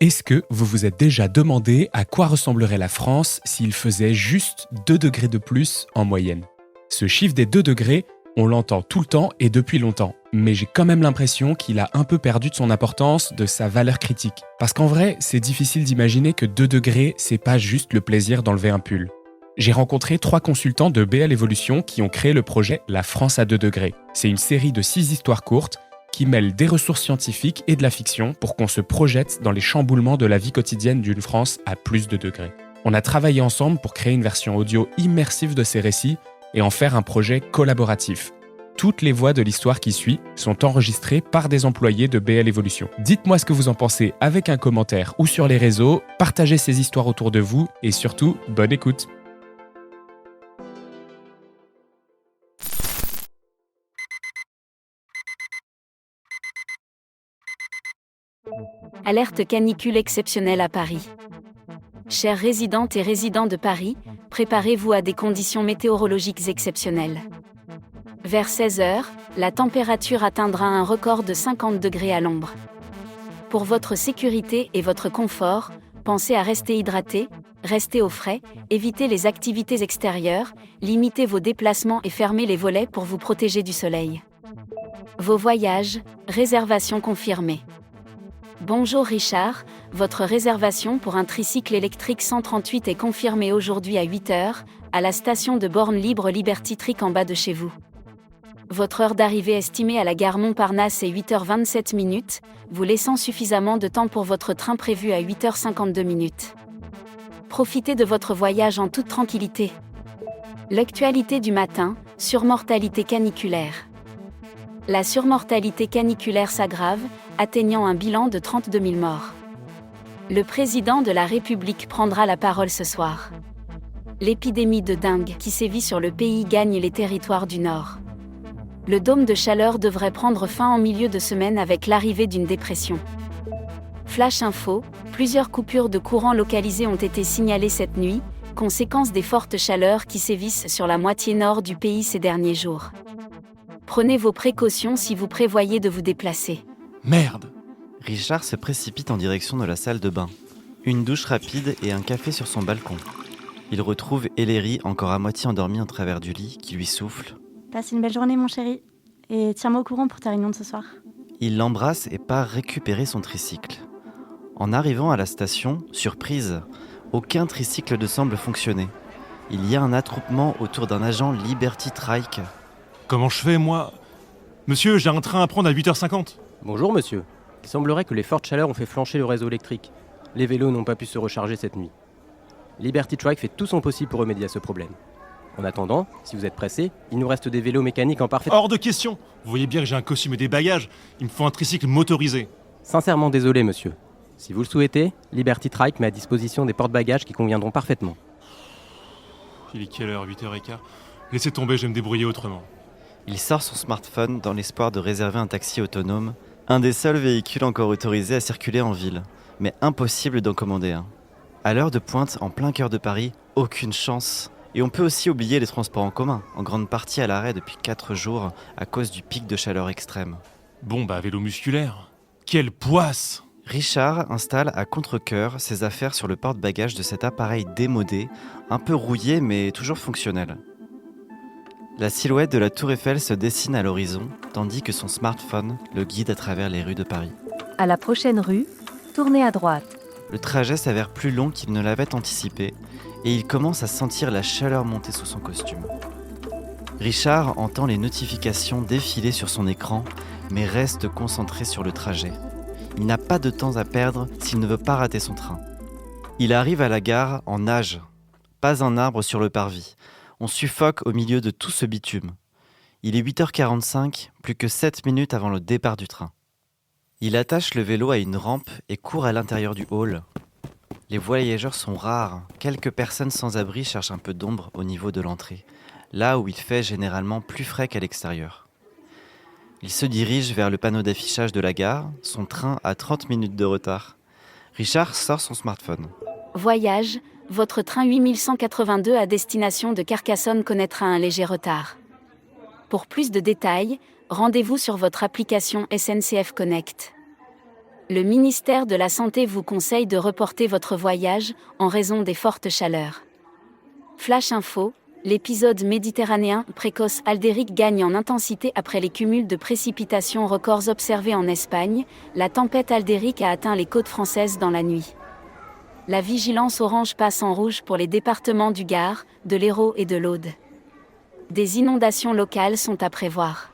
Est-ce que vous vous êtes déjà demandé à quoi ressemblerait la France s'il faisait juste 2 degrés de plus en moyenne ? Ce chiffre des 2 degrés, on l'entend tout le temps et depuis longtemps, mais j'ai quand même l'impression qu'il a un peu perdu de son importance, de sa valeur critique. Parce qu'en vrai, c'est difficile d'imaginer que 2 degrés, c'est pas juste le plaisir d'enlever un pull. J'ai rencontré 3 consultants de BL Evolution qui ont créé le projet La France à 2 degrés. C'est une série de 6 histoires courtes qui mêle des ressources scientifiques et de la fiction pour qu'on se projette dans les chamboulements de la vie quotidienne d'une France à plus de degrés. On a travaillé ensemble pour créer une version audio immersive de ces récits et en faire un projet collaboratif. Toutes les voix de l'histoire qui suit sont enregistrées par des employés de BL Evolution. Dites-moi ce que vous en pensez avec un commentaire ou sur les réseaux, partagez ces histoires autour de vous et surtout, bonne écoute. Alerte canicule exceptionnelle à Paris. Chères résidentes et résidents de Paris, préparez-vous à des conditions météorologiques exceptionnelles. Vers 16h, la température atteindra un record de 50 degrés à l'ombre. Pour votre sécurité et votre confort, pensez à rester hydraté, restez au frais, évitez les activités extérieures, limitez vos déplacements et fermez les volets pour vous protéger du soleil. Vos voyages, réservation confirmée. Bonjour Richard, votre réservation pour un tricycle électrique 138 est confirmée aujourd'hui à 8h, à la station de borne libre Liberty Trick en bas de chez vous. Votre heure d'arrivée estimée à la gare Montparnasse est 8h27, vous laissant suffisamment de temps pour votre train prévu à 8h52. Profitez de votre voyage en toute tranquillité. L'actualité du matin, surmortalité caniculaire. La surmortalité caniculaire s'aggrave, atteignant un bilan de 32 000 morts. Le président de la République prendra la parole ce soir. L'épidémie de dengue qui sévit sur le pays gagne les territoires du Nord. Le dôme de chaleur devrait prendre fin en milieu de semaine avec l'arrivée d'une dépression. Flash info, plusieurs coupures de courant localisées ont été signalées cette nuit, conséquence des fortes chaleurs qui sévissent sur la moitié nord du pays ces derniers jours. Prenez vos précautions si vous prévoyez de vous déplacer. Merde! Richard se précipite en direction de la salle de bain. Une douche rapide et un café sur son balcon. Il retrouve Ellery encore à moitié endormie en travers du lit, qui lui souffle. Passe une belle journée mon chéri, et tiens-moi au courant pour ta réunion de ce soir. Il l'embrasse et part récupérer son tricycle. En arrivant à la station, surprise, aucun tricycle ne semble fonctionner. Il y a un attroupement autour d'un agent Liberty Trike. Comment je fais, moi? Monsieur, j'ai un train à prendre à 8h50. Bonjour monsieur. Il semblerait que les fortes chaleurs ont fait flancher le réseau électrique. Les vélos n'ont pas pu se recharger cette nuit. Liberty Trike fait tout son possible pour remédier à ce problème. En attendant, si vous êtes pressé, il nous reste des vélos mécaniques en parfaite... Hors de question! Vous voyez bien que j'ai un costume et des bagages. Il me faut un tricycle motorisé. Sincèrement désolé monsieur. Si vous le souhaitez, Liberty Trike met à disposition des porte-bagages qui conviendront parfaitement. Il est quelle heure? 8h15? Laissez tomber, je vais me débrouiller autrement. Il sort son smartphone dans l'espoir de réserver un taxi autonome, un des seuls véhicules encore autorisés à circuler en ville, mais impossible d'en commander un. À l'heure de pointe, en plein cœur de Paris, aucune chance. Et on peut aussi oublier les transports en commun, en grande partie à l'arrêt depuis 4 jours à cause du pic de chaleur extrême. Bon vélo musculaire. Quelle poisse! Richard installe à contre-cœur ses affaires sur le porte-bagages de cet appareil démodé, un peu rouillé mais toujours fonctionnel. La silhouette de la Tour Eiffel se dessine à l'horizon, tandis que son smartphone le guide à travers les rues de Paris. À la prochaine rue, tournez à droite. Le trajet s'avère plus long qu'il ne l'avait anticipé, et il commence à sentir la chaleur monter sous son costume. Richard entend les notifications défiler sur son écran, mais reste concentré sur le trajet. Il n'a pas de temps à perdre s'il ne veut pas rater son train. Il arrive à la gare en nage. Pas un arbre sur le parvis. On suffoque au milieu de tout ce bitume. Il est 8h45, plus que 7 minutes avant le départ du train. Il attache le vélo à une rampe et court à l'intérieur du hall. Les voyageurs sont rares. Quelques personnes sans abri cherchent un peu d'ombre au niveau de l'entrée, là où il fait généralement plus frais qu'à l'extérieur. Il se dirige vers le panneau d'affichage de la gare, son train a 30 minutes de retard. Richard sort son smartphone. Voyage, votre train 8182 à destination de Carcassonne connaîtra un léger retard. Pour plus de détails, rendez-vous sur votre application SNCF Connect. Le ministère de la Santé vous conseille de reporter votre voyage en raison des fortes chaleurs. Flash info, l'épisode méditerranéen précoce Aldéric gagne en intensité après les cumuls de précipitations records observés en Espagne. La tempête Aldéric a atteint les côtes françaises dans la nuit. La vigilance orange passe en rouge pour les départements du Gard, de l'Hérault et de l'Aude. Des inondations locales sont à prévoir.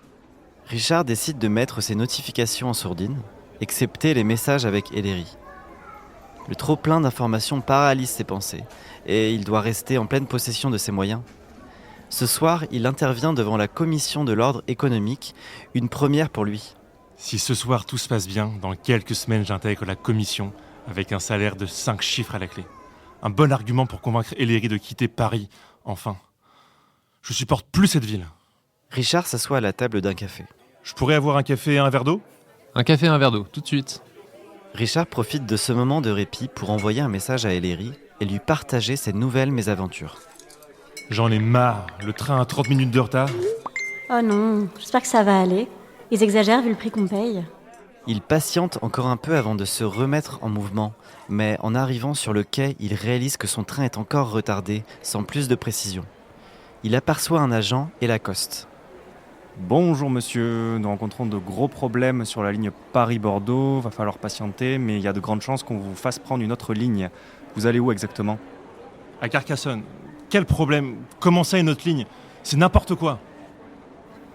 Richard décide de mettre ses notifications en sourdine, excepté les messages avec Ellery. Le trop-plein d'informations paralyse ses pensées, et il doit rester en pleine possession de ses moyens. Ce soir, il intervient devant la commission de l'ordre économique, une première pour lui. Si ce soir tout se passe bien, dans quelques semaines j'intègre la commission avec un salaire de 5 chiffres à la clé. Un bon argument pour convaincre Ellery de quitter Paris, enfin. Je supporte plus cette ville. Richard s'assoit à la table d'un café. Je pourrais avoir un café et un verre d'eau ? Un café et un verre d'eau, tout de suite. Richard profite de ce moment de répit pour envoyer un message à Ellery et lui partager ses nouvelles mésaventures. J'en ai marre, le train a 30 minutes de retard. Oh non, j'espère que ça va aller. Ils exagèrent vu le prix qu'on paye. Il patiente encore un peu avant de se remettre en mouvement, mais en arrivant sur le quai, il réalise que son train est encore retardé, sans plus de précision. Il aperçoit un agent et l'accoste. Bonjour monsieur, nous rencontrons de gros problèmes sur la ligne Paris-Bordeaux, va falloir patienter, mais il y a de grandes chances qu'on vous fasse prendre une autre ligne. Vous allez où exactement ? À Carcassonne. Quel problème ? Comment ça, une autre ligne ? C'est n'importe quoi.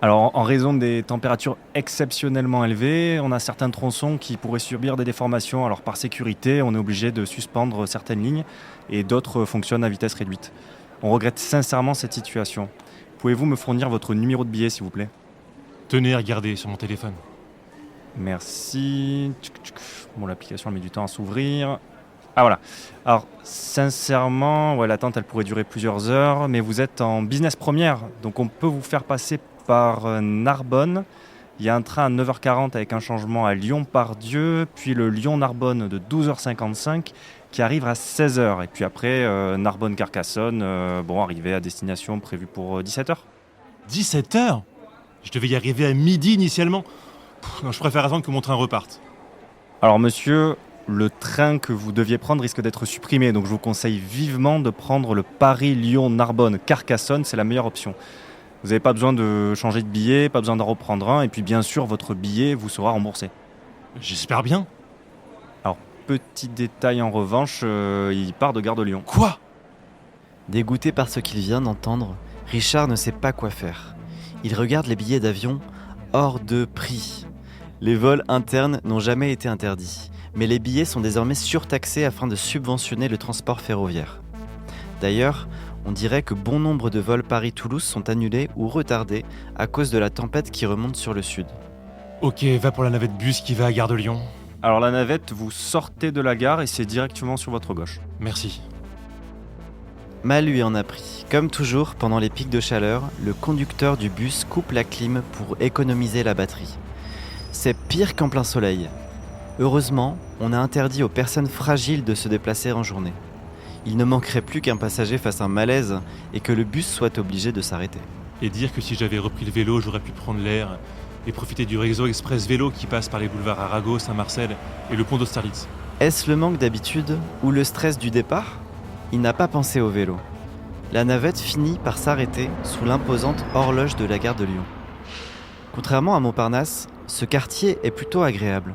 Alors en raison des températures exceptionnellement élevées, on a certains tronçons qui pourraient subir des déformations. Alors par sécurité, on est obligé de suspendre certaines lignes et d'autres fonctionnent à vitesse réduite. On regrette sincèrement cette situation. Pouvez-vous me fournir votre numéro de billet, s'il vous plaît ? Tenez, regardez sur mon téléphone. Merci. Bon, l'application elle met du temps à s'ouvrir. Ah voilà. Alors, sincèrement, l'attente elle pourrait durer plusieurs heures, mais vous êtes en business première, donc on peut vous faire passer par Narbonne. Il y a un train à 9h40 avec un changement à Lyon-Pardieu, puis le Lyon-Narbonne de 12h55 qui arrive à 16h. Et puis après, Narbonne-Carcassonne, arrivé à destination prévue pour 17h. 17h ? Je devais y arriver à midi initialement. Non, je préfère attendre que mon train reparte. Alors monsieur, le train que vous deviez prendre risque d'être supprimé, donc je vous conseille vivement de prendre le Paris-Lyon-Narbonne-Carcassonne, c'est la meilleure option. Vous n'avez pas besoin de changer de billet, pas besoin d'en reprendre un, et puis bien sûr, votre billet vous sera remboursé. J'espère bien. Alors, petit détail en revanche, il part de Gare de Lyon. Quoi ? Dégoûté par ce qu'il vient d'entendre, Richard ne sait pas quoi faire. Il regarde les billets d'avion hors de prix. Les vols internes n'ont jamais été interdits, mais les billets sont désormais surtaxés afin de subventionner le transport ferroviaire. D'ailleurs, on dirait que bon nombre de vols Paris-Toulouse sont annulés ou retardés à cause de la tempête qui remonte sur le sud. Ok, va pour la navette bus qui va à Gare de Lyon. Alors la navette, vous sortez de la gare et c'est directement sur votre gauche. Merci. Mal lui en a pris. Comme toujours, pendant les pics de chaleur, le conducteur du bus coupe la clim pour économiser la batterie. C'est pire qu'en plein soleil. Heureusement, on a interdit aux personnes fragiles de se déplacer en journée. Il ne manquerait plus qu'un passager fasse un malaise et que le bus soit obligé de s'arrêter. Et dire que si j'avais repris le vélo, j'aurais pu prendre l'air et profiter du réseau express vélo qui passe par les boulevards Arago, Saint-Marcel et le pont d'Austerlitz. Est-ce le manque d'habitude ou le stress du départ ? Il n'a pas pensé au vélo. La navette finit par s'arrêter sous l'imposante horloge de la gare de Lyon. Contrairement à Montparnasse, ce quartier est plutôt agréable.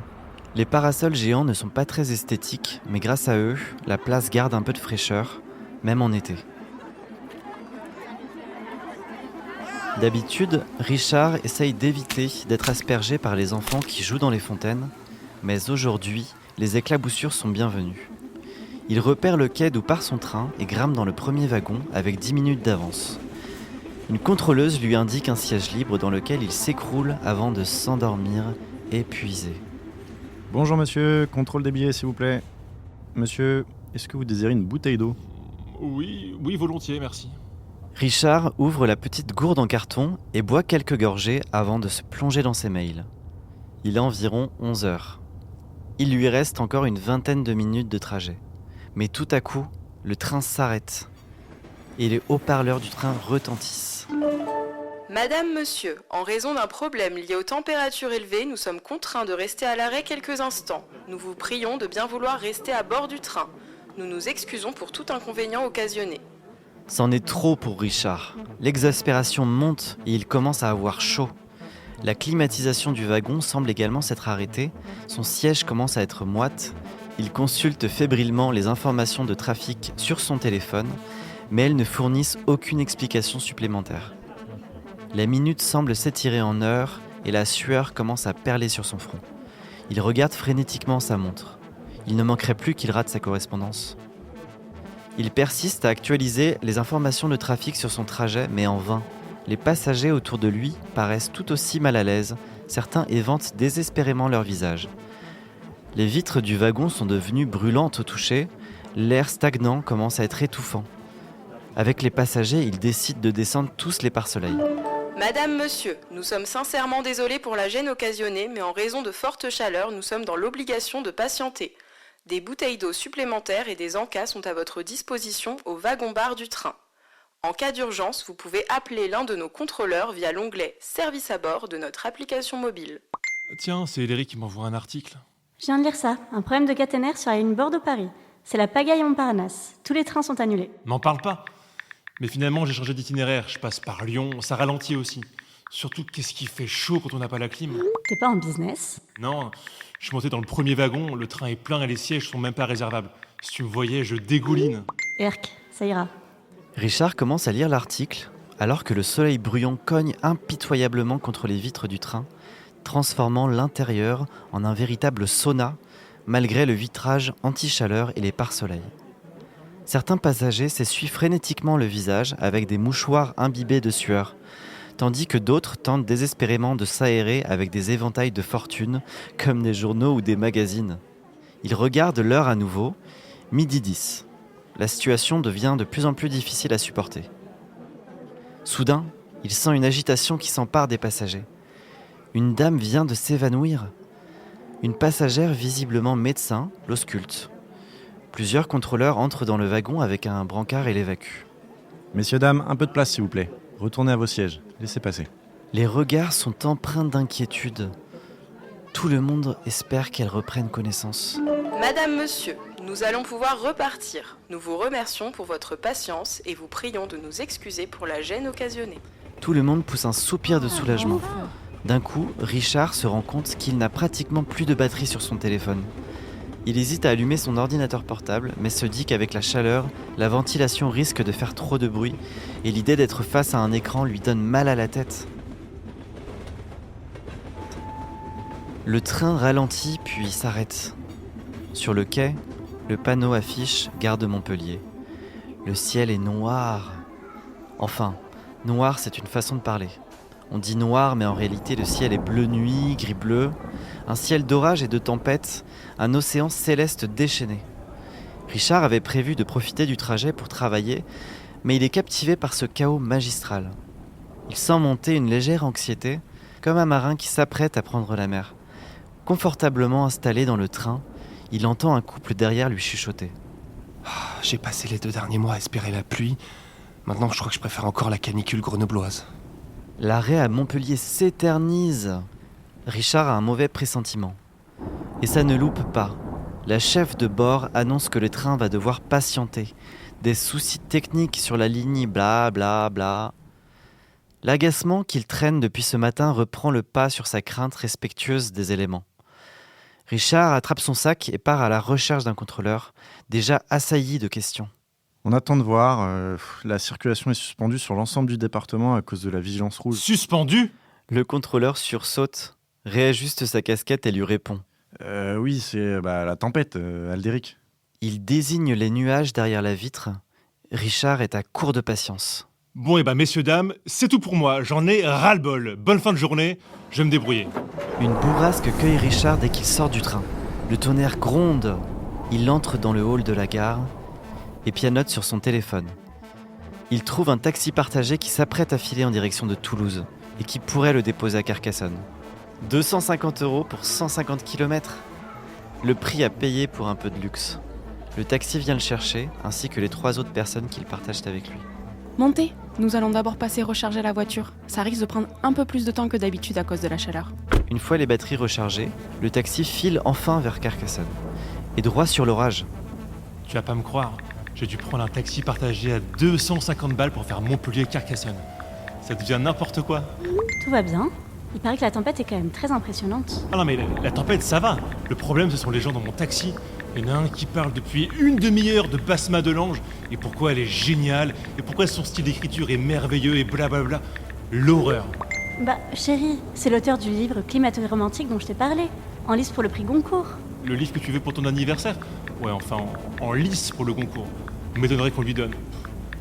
Les parasols géants ne sont pas très esthétiques, mais grâce à eux, la place garde un peu de fraîcheur, même en été. D'habitude, Richard essaye d'éviter d'être aspergé par les enfants qui jouent dans les fontaines, mais aujourd'hui, les éclaboussures sont bienvenues. Il repère le quai d'où part son train et grimpe dans le premier wagon avec 10 minutes d'avance. Une contrôleuse lui indique un siège libre dans lequel il s'écroule avant de s'endormir, épuisé. Bonjour monsieur, contrôle des billets s'il vous plaît. Monsieur, est-ce que vous désirez une bouteille d'eau ? Oui, volontiers, merci. Richard ouvre la petite gourde en carton et boit quelques gorgées avant de se plonger dans ses mails. Il est environ 11h. Il lui reste encore une vingtaine de minutes de trajet. Mais tout à coup, le train s'arrête et les haut-parleurs du train retentissent. Madame, monsieur, en raison d'un problème lié aux températures élevées, nous sommes contraints de rester à l'arrêt quelques instants. Nous vous prions de bien vouloir rester à bord du train. Nous nous excusons pour tout inconvénient occasionné. C'en est trop pour Richard. L'exaspération monte et il commence à avoir chaud. La climatisation du wagon semble également s'être arrêtée. Son siège commence à être moite. Il consulte fébrilement les informations de trafic sur son téléphone, mais elles ne fournissent aucune explication supplémentaire. La minute semble s'étirer en heures et la sueur commence à perler sur son front. Il regarde frénétiquement sa montre. Il ne manquerait plus qu'il rate sa correspondance. Il persiste à actualiser les informations de trafic sur son trajet, mais en vain. Les passagers autour de lui paraissent tout aussi mal à l'aise, certains éventent désespérément leur visage. Les vitres du wagon sont devenues brûlantes au toucher, l'air stagnant commence à être étouffant. Avec les passagers, il décide de descendre tous les pare-soleils. Madame, monsieur, nous sommes sincèrement désolés pour la gêne occasionnée, mais en raison de fortes chaleurs, nous sommes dans l'obligation de patienter. Des bouteilles d'eau supplémentaires et des encas sont à votre disposition au wagon-bar du train. En cas d'urgence, vous pouvez appeler l'un de nos contrôleurs via l'onglet « Service à bord » de notre application mobile. Tiens, c'est Hélène qui m'envoie un article. Je viens de lire ça. Un problème de caténaire sur la ligne Bordeaux-Paris. C'est la pagaille Montparnasse. Tous les trains sont annulés. M'en parle pas. Mais finalement, j'ai changé d'itinéraire. Je passe par Lyon, ça ralentit aussi. Surtout, qu'est-ce qui fait chaud quand on n'a pas la clim? T'es pas en business? Non, je suis monté dans le premier wagon, le train est plein et les sièges sont même pas réservables. Si tu me voyais, je dégouline. Erk, ça ira. Richard commence à lire l'article, alors que le soleil bruyant cogne impitoyablement contre les vitres du train, transformant l'intérieur en un véritable sauna, malgré le vitrage anti-chaleur et les pare-soleil. Certains passagers s'essuient frénétiquement le visage avec des mouchoirs imbibés de sueur, tandis que d'autres tentent désespérément de s'aérer avec des éventails de fortune, comme des journaux ou des magazines. Ils regardent l'heure à nouveau, 12h10. La situation devient de plus en plus difficile à supporter. Soudain, il sent une agitation qui s'empare des passagers. Une dame vient de s'évanouir. Une passagère visiblement médecin l'ausculte. Plusieurs contrôleurs entrent dans le wagon avec un brancard et l'évacuent. Messieurs, dames, un peu de place s'il vous plaît. Retournez à vos sièges, laissez passer. Les regards sont empreints d'inquiétude. Tout le monde espère qu'elle reprenne connaissance. Madame, monsieur, nous allons pouvoir repartir. Nous vous remercions pour votre patience et vous prions de nous excuser pour la gêne occasionnée. Tout le monde pousse un soupir de soulagement. D'un coup, Richard se rend compte qu'il n'a pratiquement plus de batterie sur son téléphone. Il hésite à allumer son ordinateur portable, mais se dit qu'avec la chaleur, la ventilation risque de faire trop de bruit, et l'idée d'être face à un écran lui donne mal à la tête. Le train ralentit puis s'arrête. Sur le quai, le panneau affiche « Gare de Montpellier ». Le ciel est noir. Enfin, noir, c'est une façon de parler. On dit noir, mais en réalité, le ciel est bleu nuit, gris-bleu. Un ciel d'orage et de tempête, un océan céleste déchaîné. Richard avait prévu de profiter du trajet pour travailler, mais il est captivé par ce chaos magistral. Il sent monter une légère anxiété, comme un marin qui s'apprête à prendre la mer. Confortablement installé dans le train, il entend un couple derrière lui chuchoter. J'ai passé les 2 derniers mois à espérer la pluie. Maintenant, je crois que je préfère encore la canicule grenobloise. L'arrêt à Montpellier s'éternise. Richard a un mauvais pressentiment. Et ça ne loupe pas. La chef de bord annonce que le train va devoir patienter. Des soucis techniques sur la ligne, bla bla bla. L'agacement qu'il traîne depuis ce matin reprend le pas sur sa crainte respectueuse des éléments. Richard attrape son sac et part à la recherche d'un contrôleur, déjà assailli de questions. On attend de voir. La circulation est suspendue sur l'ensemble du département à cause de la vigilance rouge. Suspendue ? Le contrôleur sursaute, réajuste sa casquette et lui répond. Oui, c'est la tempête, Aldéric. Il désigne les nuages derrière la vitre. Richard est à court de patience. Bon, messieurs, dames, c'est tout pour moi. J'en ai ras-le-bol. Bonne fin de journée, je vais me débrouiller. Une bourrasque cueille Richard dès qu'il sort du train. Le tonnerre gronde. Il entre dans le hall de la gare et pianote sur son téléphone. Il trouve un taxi partagé qui s'apprête à filer en direction de Toulouse et qui pourrait le déposer à Carcassonne. 250 € pour 150 km. Le prix à payer pour un peu de luxe. Le taxi vient le chercher, ainsi que les 3 autres personnes qu'il partage avec lui. Montez, nous allons d'abord passer recharger la voiture. Ça risque de prendre un peu plus de temps que d'habitude à cause de la chaleur. Une fois les batteries rechargées, le taxi file enfin vers Carcassonne. Et droit sur l'orage. Tu vas pas me croire, j'ai dû prendre un taxi partagé à 250 balles pour faire Montpellier-Carcassonne. Ça devient n'importe quoi. Tout va bien. Il paraît que la tempête est quand même très impressionnante. Ah non mais la tempête ça va. Le problème ce sont les gens dans mon taxi. Il y en a un qui parle depuis une demi-heure de Basma Delange et pourquoi elle est géniale et pourquoi son style d'écriture est merveilleux et blablabla. L'horreur. Bah, chérie, c'est l'auteur du livre Climato-romantique dont je t'ai parlé, en lice pour le prix Goncourt. Le livre que tu veux pour ton anniversaire? Ouais, enfin, en lice pour le concours. Il m'étonnerait qu'on lui donne.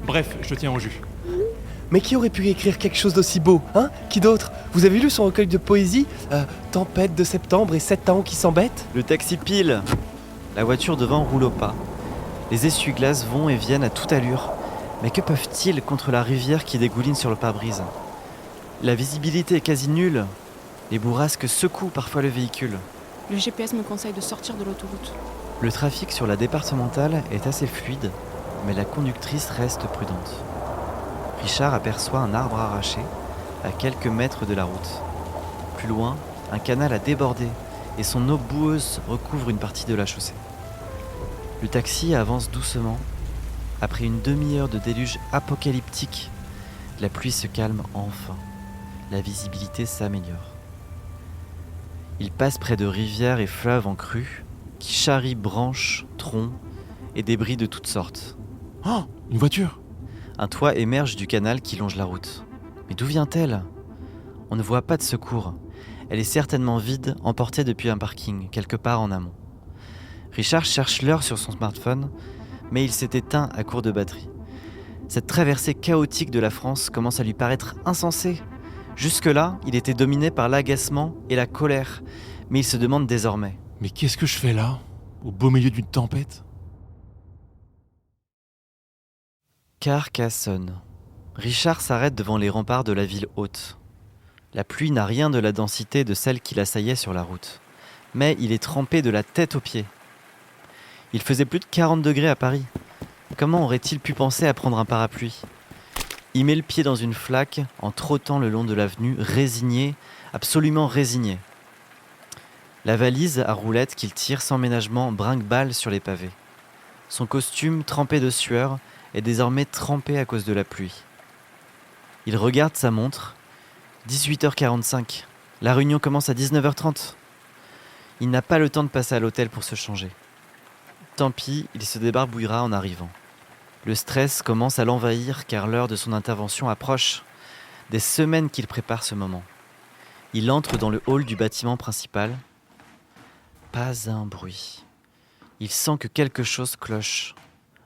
Bref, je te tiens en jus. Mais qui aurait pu écrire quelque chose d'aussi beau, hein? Qui d'autre? Vous avez lu son recueil de poésie Tempête de septembre et 7 ans qui s'embêtent? Le taxi pile. La voiture devant roule au pas. Les essuie-glaces vont et viennent à toute allure. Mais que peuvent-ils contre la rivière qui dégouline sur le pare-brise? La visibilité est quasi nulle. Les bourrasques secouent parfois le véhicule. Le GPS me conseille de sortir de l'autoroute. Le trafic sur la départementale est assez fluide, mais la conductrice reste prudente. Richard aperçoit un arbre arraché à quelques mètres de la route. Plus loin, un canal a débordé et son eau boueuse recouvre une partie de la chaussée. Le taxi avance doucement. Après une demi-heure de déluge apocalyptique, la pluie se calme enfin. La visibilité s'améliore. Il passe près de rivières et fleuves en crue qui charrient branches, troncs et débris de toutes sortes. Oh, une voiture! Un toit émerge du canal qui longe la route. Mais d'où vient-elle? On ne voit pas de secours. Elle est certainement vide, emportée depuis un parking, quelque part en amont. Richard cherche l'heure sur son smartphone, mais il s'est éteint à court de batterie. Cette traversée chaotique de la France commence à lui paraître insensée. Jusque-là, il était dominé par l'agacement et la colère, mais il se demande désormais: mais qu'est-ce que je fais là, au beau milieu d'une tempête? Carcassonne. Richard s'arrête devant les remparts de la ville haute. La pluie n'a rien de la densité de celle qui l'assaillait sur la route, mais il est trempé de la tête aux pieds. Il faisait plus de 40 degrés à Paris. Comment aurait-il pu penser à prendre un parapluie? Il met le pied dans une flaque en trottant le long de l'avenue, résigné, absolument résigné. La valise à roulettes qu'il tire sans ménagement brinque-balle sur les pavés. Son costume, trempé de sueur, est désormais trempé à cause de la pluie. Il regarde sa montre. 18h45. La réunion commence à 19h30. Il n'a pas le temps de passer à l'hôtel pour se changer. Tant pis, il se débarbouillera en arrivant. Le stress commence à l'envahir car l'heure de son intervention approche. Des semaines qu'il prépare ce moment. Il entre dans le hall du bâtiment principal. Pas un bruit. Il sent que quelque chose cloche.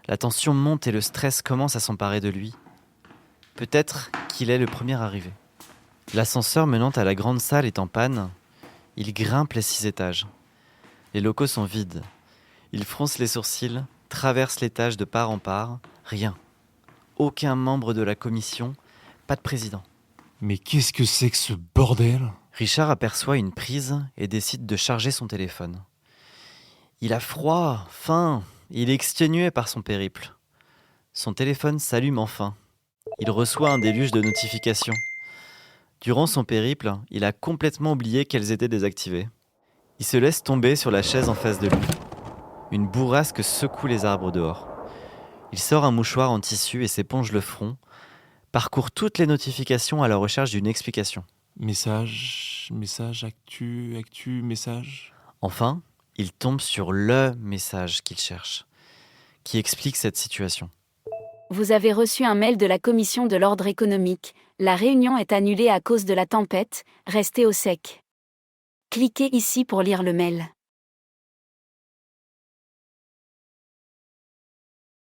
La tension monte et le stress commence à s'emparer de lui. Peut-être qu'il est le premier arrivé. L'ascenseur menant à la grande salle est en panne. Il grimpe les 6 étages. Les locaux sont vides. Il fronce les sourcils, traverse l'étage de part en part. Rien. Aucun membre de la commission, pas de président. Mais qu'est-ce que c'est que ce bordel? Richard aperçoit une prise et décide de charger son téléphone. Il a froid, faim, il est exténué par son périple. Son téléphone s'allume enfin. Il reçoit un déluge de notifications. Durant son périple, il a complètement oublié qu'elles étaient désactivées. Il se laisse tomber sur la chaise en face de lui. Une bourrasque secoue les arbres dehors. Il sort un mouchoir en tissu et s'éponge le front, parcourt toutes les notifications à la recherche d'une explication. Message, actu, message. Enfin, il tombe sur le message qu'il cherche, qui explique cette situation. Vous avez reçu un mail de la commission de l'ordre économique. La réunion est annulée à cause de la tempête. Restez au sec. Cliquez ici pour lire le mail.